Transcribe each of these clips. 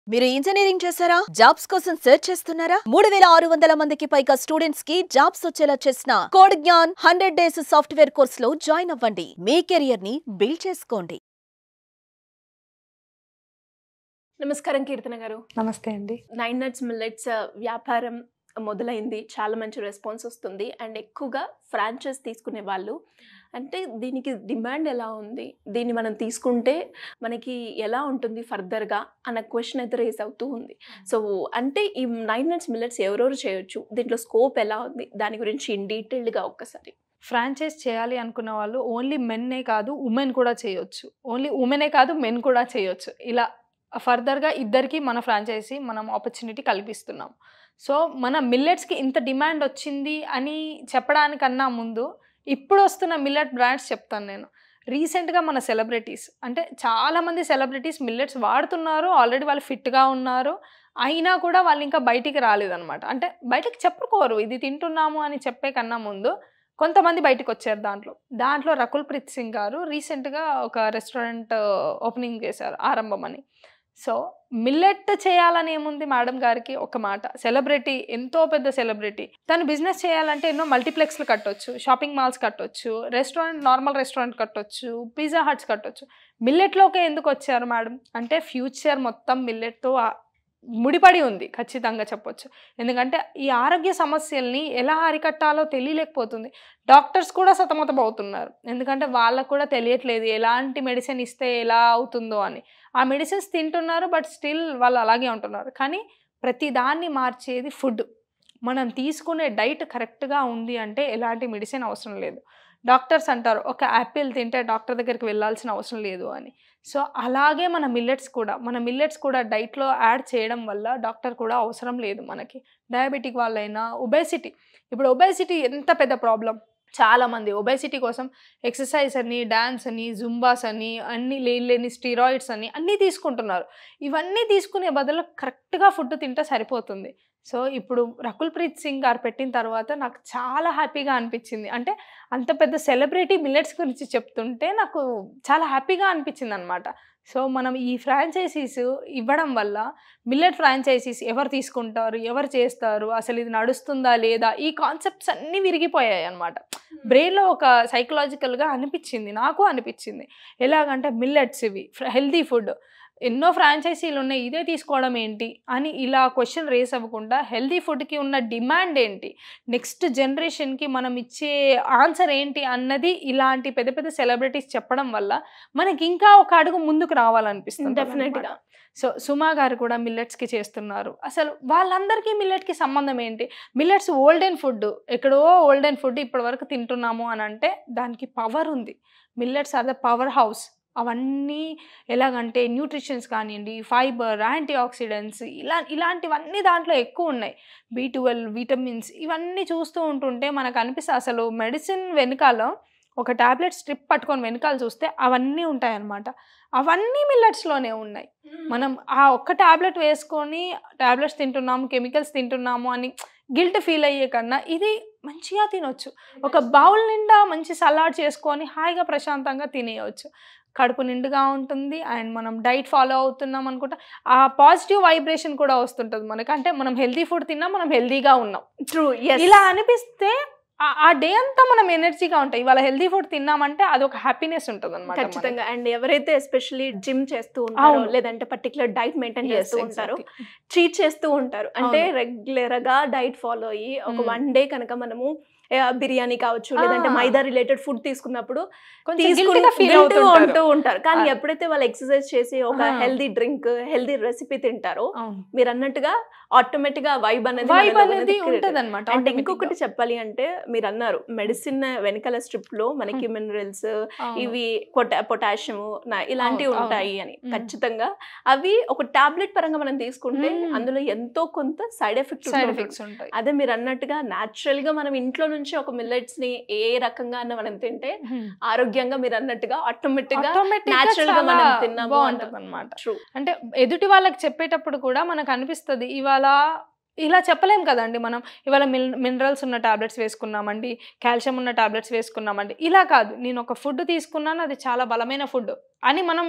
మీరు ఇంజనీరింగ్ చేశారా? జాబ్స్ కోసం సెర్చ్ చేస్తున్నారా? 3600 మందికి పైగా స్టూడెంట్స్ కి జాబ్స్ వచ్చేలా చేసిన కోడ్ జ్ఞాన్ 100 డేస్ సాఫ్ట్వేర్ కోర్సులో జాయిన్ అవ్వండి. మీ కెరియర్ ని బిల్డ్ చేసుకోండి. నమస్కారం కీర్తన గారు. నమస్తే అండి. 9 నట్స్ మిల్లెట్స్ వ్యాపారం మొదలైంది. చాలా మంచి రెస్పాన్స్ వస్తుంది. అండ్ ఎక్కువగా ఫ్రాంచైజ్ తీసుకునే వాళ్ళు అంటే దీనికి డిమాండ్ ఎలా ఉంది, దీన్ని మనం తీసుకుంటే మనకి ఎలా ఉంటుంది ఫర్దర్గా అన్న క్వశ్చన్ అయితే రేస్ అవుతూ ఉంది. సో అంటే ఈ 9 నట్స్ మిల్లెట్స్ ఎవరెవరు చేయొచ్చు, దీంట్లో స్కోప్ ఎలా ఉంది, దాని గురించి ఇన్ డీటెయిల్డ్గా ఒక్కసారి. ఫ్రాంచైజ్ చేయాలి అనుకున్న వాళ్ళు ఓన్లీ మెన్నే కాదు ఉమెన్ కూడా చేయొచ్చు, ఓన్లీ ఉమెనే కాదు మెన్ కూడా చేయొచ్చు. ఇలా ఫర్దర్గా ఇద్దరికి మన ఫ్రాంచైజీ మనం ఆపర్చునిటీ కల్పిస్తున్నాం. సో మన మిల్లెట్స్కి ఇంత డిమాండ్ వచ్చింది అని చెప్పడానికన్నా ముందు ఇప్పుడు వస్తున్న మిల్లెట్ బ్రాండ్స్ చెప్తాను నేను. రీసెంట్గా మన సెలబ్రిటీస్ అంటే చాలామంది సెలబ్రిటీస్ మిల్లెట్స్ వాడుతున్నారు, ఆల్రెడీ వాళ్ళు ఫిట్గా ఉన్నారు, అయినా కూడా వాళ్ళు ఇంకా బయటికి రాలేదన్నమాట. అంటే బయటకు చెప్పుకోరు ఇది తింటున్నాము అని చెప్పే కన్నా ముందు కొంతమంది బయటకు వచ్చారు. దాంట్లో రకుల్ ప్రీత్ సింగ్ గారు రీసెంట్గా ఒక రెస్టారెంట్ ఓపెనింగ్ చేశారు, ఆరంభం అని. సో మిల్లెట్ చేయాలని ఏముంది మేడం గారికి, ఒక మాట సెలబ్రిటీ, ఎంతో పెద్ద సెలబ్రిటీ, తను బిజినెస్ చేయాలంటే ఎన్నో మల్టీప్లెక్స్లు కట్టొచ్చు, షాపింగ్ మాల్స్ కట్టొచ్చు, రెస్టారెంట్ నార్మల్ రెస్టారెంట్ కట్టొచ్చు, పిజ్జా హట్స్ కట్టొచ్చు. మిల్లెట్లోకే ఎందుకు వచ్చారు మేడం అంటే ఫ్యూచర్ మొత్తం మిల్లెట్తో ముడిపడి ఉంది ఖచ్చితంగా చెప్పొచ్చు. ఎందుకంటే ఈ ఆరోగ్య సమస్యల్ని ఎలా అరికట్టాలో తెలియలేకపోతుంది. డాక్టర్స్ కూడా సతమతమవుతున్నారు, ఎందుకంటే వాళ్ళకు కూడా తెలియట్లేదు ఎలాంటి మెడిసిన్ ఇస్తే ఎలా అవుతుందో అని. ఆ మెడిసిన్స్ తింటున్నారు, బట్ స్టిల్ వాళ్ళు అలాగే ఉంటున్నారు. కానీ ప్రతి దాన్ని మార్చేది ఫుడ్. మనం తీసుకునే డైట్ కరెక్ట్గా ఉంది అంటే ఎలాంటి మెడిసిన్ అవసరం లేదు. డాక్టర్స్ అంటారు ఒక యాపిల్ తింటే డాక్టర్ దగ్గరికి వెళ్ళాల్సిన అవసరం లేదు అని. సో అలాగే మన మిల్లెట్స్ కూడా డైట్లో యాడ్ చేయడం వల్ల డాక్టర్ కూడా అవసరం లేదు మనకి. డయాబెటిక్ వాళ్ళైనా, ఇప్పుడు ఒబేసిటీ ఎంత పెద్ద ప్రాబ్లం. చాలామంది ఒబేసిటీ కోసం ఎక్సర్సైజ్ అని, డ్యాన్స్ అని, జుంబాస్ అని, అన్నీ లేని స్టీరాయిడ్స్ అని అన్నీ తీసుకుంటున్నారు. ఇవన్నీ తీసుకునే బదులు కరెక్ట్గా ఫుడ్ తింటే సరిపోతుంది. సో ఇప్పుడు రకుల్ ప్రీత్ సింగ్ గారు పెట్టిన తర్వాత నాకు చాలా హ్యాపీగా అనిపించింది. అంటే అంత పెద్ద సెలబ్రిటీ మిల్లెట్స్ గురించి చెప్తుంటే నాకు చాలా హ్యాపీగా అనిపించింది అనమాట. సో మనం ఈ ఫ్రాంచైజీస్ ఇవ్వడం వల్ల మిల్లెట్ ఫ్రాంచైజీస్ ఎవరు తీసుకుంటారు, ఎవరు చేస్తారు, అసలు ఇది నడుస్తుందా లేదా, ఈ కాన్సెప్ట్స్ అన్నీ విరిగిపోయాయి అనమాట. బ్రెయిన్లో ఒక సైకలాజికల్గా నాకు అనిపించింది. ఎలాగంటే మిల్లెట్స్ ఇవి హెల్దీ ఫుడ్, ఎన్నో ఫ్రాంచైజీలు ఉన్నాయి, ఇదే తీసుకోవడం ఏంటి అని ఇలా క్వశ్చన్ రేస్ అవ్వకుండా హెల్దీ ఫుడ్కి ఉన్న డిమాండ్ ఏంటి, నెక్స్ట్ జనరేషన్కి మనం ఇచ్చే ఆన్సర్ ఏంటి అన్నది ఇలాంటి పెద్ద పెద్ద సెలబ్రిటీస్ చెప్పడం వల్ల మనకి ఇంకా ఒక అడుగు ముందుకు రావాలనిపిస్తుంది డెఫినెట్గా. సో సుమా గారు కూడా మిల్లెట్స్కి చేస్తున్నారు. అసలు వాళ్ళందరికీ మిల్లెట్కి సంబంధం ఏంటి? మిల్లెట్స్ ఓల్డెన్ ఫుడ్, ఎక్కడో ఓల్డెన్ ఫుడ్ ఇప్పటి వరకు తింటున్నాము అని అంటే దానికి పవర్ ఉంది. Millets are the power house. అవన్నీ ఎలాగంటే న్యూట్రిషన్స్ కానివ్వండి, ఫైబర్, యాంటీ ఆక్సిడెంట్స్, ఇలాంటివన్నీ దాంట్లో ఎక్కువ ఉన్నాయి. B12, విటమిన్స్, ఇవన్నీ చూస్తూ ఉంటుంటే మనకు అనిపిస్తుంది అసలు మెడిసిన్ వెనకాల ఒక ట్యాబ్లెట్ స్ట్రిప్ పట్టుకొని వెనకాల చూస్తే అవన్నీ ఉంటాయన్నమాట. అవన్నీ మిల్లెట్స్లోనే ఉన్నాయి. మనం ఆ ఒక్క ట్యాబ్లెట్ వేసుకొని ట్యాబ్లెట్స్ తింటున్నాము, కెమికల్స్ తింటున్నాము అని గిల్ట్ ఫీల్ అయ్యే కన్నా ఇది మంచిగా తినొచ్చు. ఒక బౌల్ నిండా మంచి సలాడ్ చేసుకొని హాయిగా ప్రశాంతంగా తినేయవచ్చు. కడుపు నిండుగా ఉంటుంది. అండ్ మనం డైట్ ఫాలో అవుతున్నాం అనుకుంటా ఆ పాజిటివ్ వైబ్రేషన్ కూడా వస్తుంటుంది మనకి. అంటే మనం హెల్తీ ఫుడ్ తిన్నాం, మనం హెల్తీగా ఉన్నాం. ట్రూ. ఇలా అనిపిస్తే ఆ డే అంతా మనం ఎనర్జీగా ఉంటాయి. ఇవాళ హెల్దీ ఫుడ్ తిన్నామంటే అదొక హ్యాపీనెస్ ఉంటుంది అనమాట ఖచ్చితంగా. అండ్ ఎవరైతే ఎస్పెషల్లీ జిమ్ చేస్తూ ఉంటారో లేదంటే పర్టికులర్ డైట్ మెయింటైన్ చేస్తూ ఉంటారో, చీట్ చేస్తూ ఉంటారు, అంటే రెగ్యులర్గా డైట్ ఫాలో అయ్యి ఒక 1 డే కనుక మనము బిర్యానీ కావచ్చు లేదంటే మైదా రిలేటెడ్ ఫుడ్ తీసుకున్నప్పుడు ఉంటూ ఉంటారు. కానీ ఎప్పుడైతే వాళ్ళు ఎక్సర్సైజ్ చేసి ఒక హెల్దీ డ్రింక్, హెల్దీ రెసిపీ తింటారో మీరు అన్నట్టుగా ఆటోమేటిక్ గా వైబ్ అనేది ఉంటదన్నమాట. అంటే ఇంకొకటి చెప్పాలి అంటే మీరు అన్నారు మెడిసిన్ వెనకాల స్ట్రిప్ లో మనకి మినరల్స్, ఇవి పొటాషియం ఇలాంటివి ఉంటాయి అని. ఖచ్చితంగా అవి ఒక టాబ్లెట్ పరంగా మనం తీసుకుంటే అందులో ఎంతో కొంత సైడ్ ఎఫెక్ట్స్ ఉంటాయి. అదే మీరు అన్నట్టుగా న్యాచురల్ గా మనం ఇంట్లో నుంచి ఒక మిల్లెట్స్ ని ఏ రకంగా మనం తింటే ఆరోగ్యంగా మీరు అన్నట్టుగా ఆటోమేటిక్ గా న్యాచురల్ గా మనం తిన్నాము అన్నమాట. అంటే ఎదుటి వాళ్ళకి చెప్పేటప్పుడు కూడా మనకు అనిపిస్తుంది ఇవాళ ఇలా చెప్పలేం కదండి. మనం ఇవాళ మినరల్స్ ఉన్న టాబ్లెట్స్ వేసుకున్నామండి, కాల్షియం ఉన్న టాబ్లెట్స్ వేసుకున్నామండి, ఇలా కాదు. నేను ఒక ఫుడ్ తీసుకున్నాను, అది చాలా బలమైన ఫుడ్ అని మనం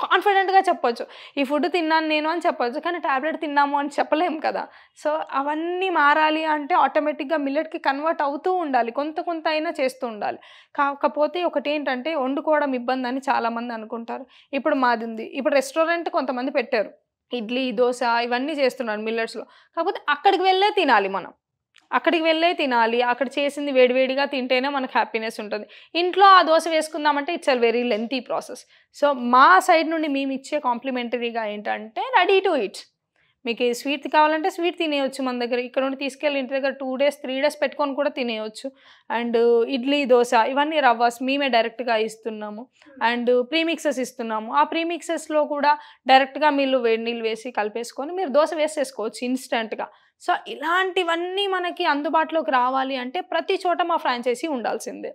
కాన్ఫిడెంట్గా చెప్పొచ్చు, ఈ ఫుడ్ తిన్నాను నేను అని చెప్పొచ్చు, కానీ ట్యాబ్లెట్ తిన్నాము అని చెప్పలేము కదా. సో అవన్నీ మారాలి అంటే ఆటోమేటిక్గా మిల్లెట్కి కన్వర్ట్ అవుతూ ఉండాలి, కొంత కొంత అయినా చేస్తూ ఉండాలి. కాకపోతే ఒకటి ఏంటంటే వండుకోవడం ఇబ్బంది అని చాలామంది అనుకుంటారు. ఇప్పుడు మాది ఉంది, ఇప్పుడు రెస్టారెంట్ కొంతమంది పెట్టారు, ఇడ్లీ దోశ ఇవన్నీ చేస్తున్నారు మిల్లెట్స్లో. కాకపోతే అక్కడికి వెళ్ళే తినాలి, మనం అక్కడికి వెళ్ళే తినాలి, అక్కడ చేసింది వేడివేడిగా తింటేనే మనకు హ్యాపీనెస్ ఉంటుంది. ఇంట్లో ఆ దోశ వేసుకుందామంటే it's a very lengthy process. So మా సైడ్ నుండి మేము ఇచ్చే కాంప్లిమెంటరీగా ఏంటంటే రెడీ టు ఈట్. మీకు స్వీట్ కావాలంటే స్వీట్ తినేయచ్చు మన దగ్గర, ఇక్కడ నుండి తీసుకెళ్ళి ఇంటి దగ్గర 2 days 3 days పెట్టుకొని కూడా తినేయచ్చు. అండ్ ఇడ్లీ దోశ ఇవన్నీ రవ్వస్ మేమే డైరెక్ట్గా ఇస్తున్నాము. అండ్ ప్రీమిక్సెస్ ఇస్తున్నాము. ఆ ప్రీమిక్సెస్లో కూడా డైరెక్ట్గా మీరు వేడి నీళ్ళు వేసి కలిపేసుకొని మీరు దోశ వేసేసుకోవచ్చు ఇన్స్టెంట్గా. సో ఇలాంటివన్నీ మనకి అందుబాటులోకి రావాలి అంటే ప్రతి చోట మా ఫ్రాంచైజీ ఉండాల్సిందే.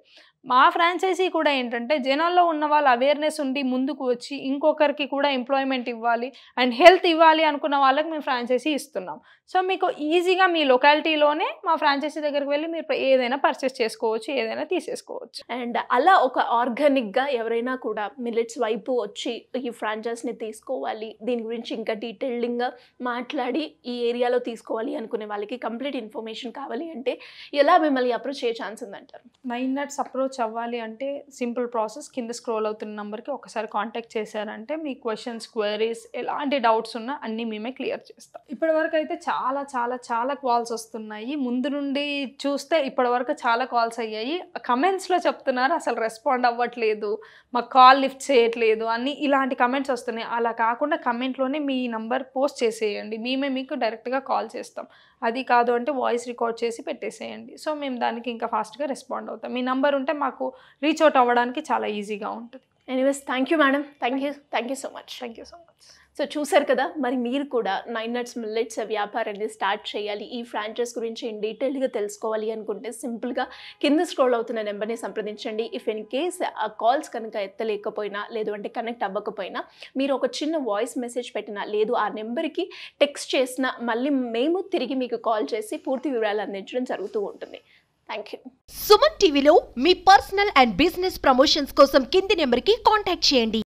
మా ఫ్రాంచైజీ కూడా ఏంటంటే జనాల్లో ఉన్న వాళ్ళ అవేర్నెస్ ఉండి ముందుకు వచ్చి ఇంకొకరికి కూడా ఎంప్లాయ్మెంట్ ఇవ్వాలి అండ్ హెల్త్ ఇవ్వాలి అనుకున్న వాళ్ళకి మేము ఫ్రాంచైజీ ఇస్తున్నాం. సో మీకు ఈజీగా మీ లొకాలిటీలోనే మా ఫ్రాంచైజీ దగ్గరికి వెళ్ళి మీరు ఏదైనా పర్చేస్ చేసుకోవచ్చు, ఏదైనా తీసేసుకోవచ్చు. అండ్ అలా ఒక ఆర్గానిక్గా ఎవరైనా కూడా మిల్లెట్స్ వైపు వచ్చి ఈ ఫ్రాంచైజీని తీసుకోవాలి, దీని గురించి ఇంకా డీటెయిలింగ్గా మాట్లాడి ఈ ఏరియాలో తీసుకోవాలి అనుకునే వాళ్ళకి కంప్లీట్ ఇన్ఫర్మేషన్ కావాలి అంటే ఎలా మిమ్మల్ని అప్రోచ్ అయ్యే ఛాన్స్ ఉందంటారు? 9 nuts అప్రోచ్ అవ్వాలి అంటే సింపుల్ ప్రాసెస్, కింద స్క్రోల్ అవుతున్న నెంబర్కి ఒకసారి కాంటాక్ట్ చేశారంటే మీ క్వశ్చన్స్ క్వైరీస్ ఎలాంటి డౌట్స్ ఉన్నా అన్నీ మేమే క్లియర్ చేస్తాం. ఇప్పటివరకు అయితే చాలా చాలా చాలా కాల్స్ వస్తున్నాయి. ముందు నుండి చూస్తే ఇప్పటివరకు చాలా కాల్స్ అయ్యాయి. కమెంట్స్లో చెప్తున్నారు అసలు రెస్పాండ్ అవ్వట్లేదు, మాకు కాల్ లిఫ్ట్ చేయట్లేదు అని ఇలాంటి కమెంట్స్ వస్తున్నాయి. అలా కాకుండా కమెంట్లోనే మీ నంబర్ పోస్ట్ చేసేయండి, మేమే మీకు డైరెక్ట్గా కాల్ చేస్తాం. అది కాదు అంటే వాయిస్ రికార్డ్ చేసి పెట్టేసేయండి. సో మేము దానికి ఇంకా ఫాస్ట్గా రెస్పాండ్ అవుతాం. మీ నంబర్ ఉంటే మాకు రీచ్ అవుట్ అవ్వడానికి చాలా ఈజీగా ఉంటుంది. Anyways thank you madam, thank you so much. Thank you so much. So చూసారు కదా, మరి మీరు కూడా 9 nuts మిల్లెట్స్ వ్యాపారాన్ని స్టార్ట్ చేయాలి, ఈ ఫ్రాంచైజ్ గురించి డీటెయిల్గా తెలుసుకోవాలి అనుకుంటే సింపుల్గా కింద స్క్రోల్ అవుతున్న నెంబర్ని సంప్రదించండి. ఇఫ్ ఇన్ కేస్ ఆ కాల్స్ కనుక ఎత్తలేకపోయినా లేదు అంటే కనెక్ట్ అవ్వకపోయినా మీరు ఒక చిన్న వాయిస్ మెసేజ్ పెట్టినా లేదు ఆ నెంబర్కి టెక్స్ట్ చేసినా మళ్ళీ మేము తిరిగి మీకు కాల్ చేసి పూర్తి వివరాలు అందించడం జరుగుతూ ఉంటుంది. Thank you. సుమన్ టీవీలో మీ పర్సనల్ అండ్ బిజినెస్ ప్రమోషన్స్ కోసం కింది నెంబర్కి కాంటాక్ట్ చేయండి.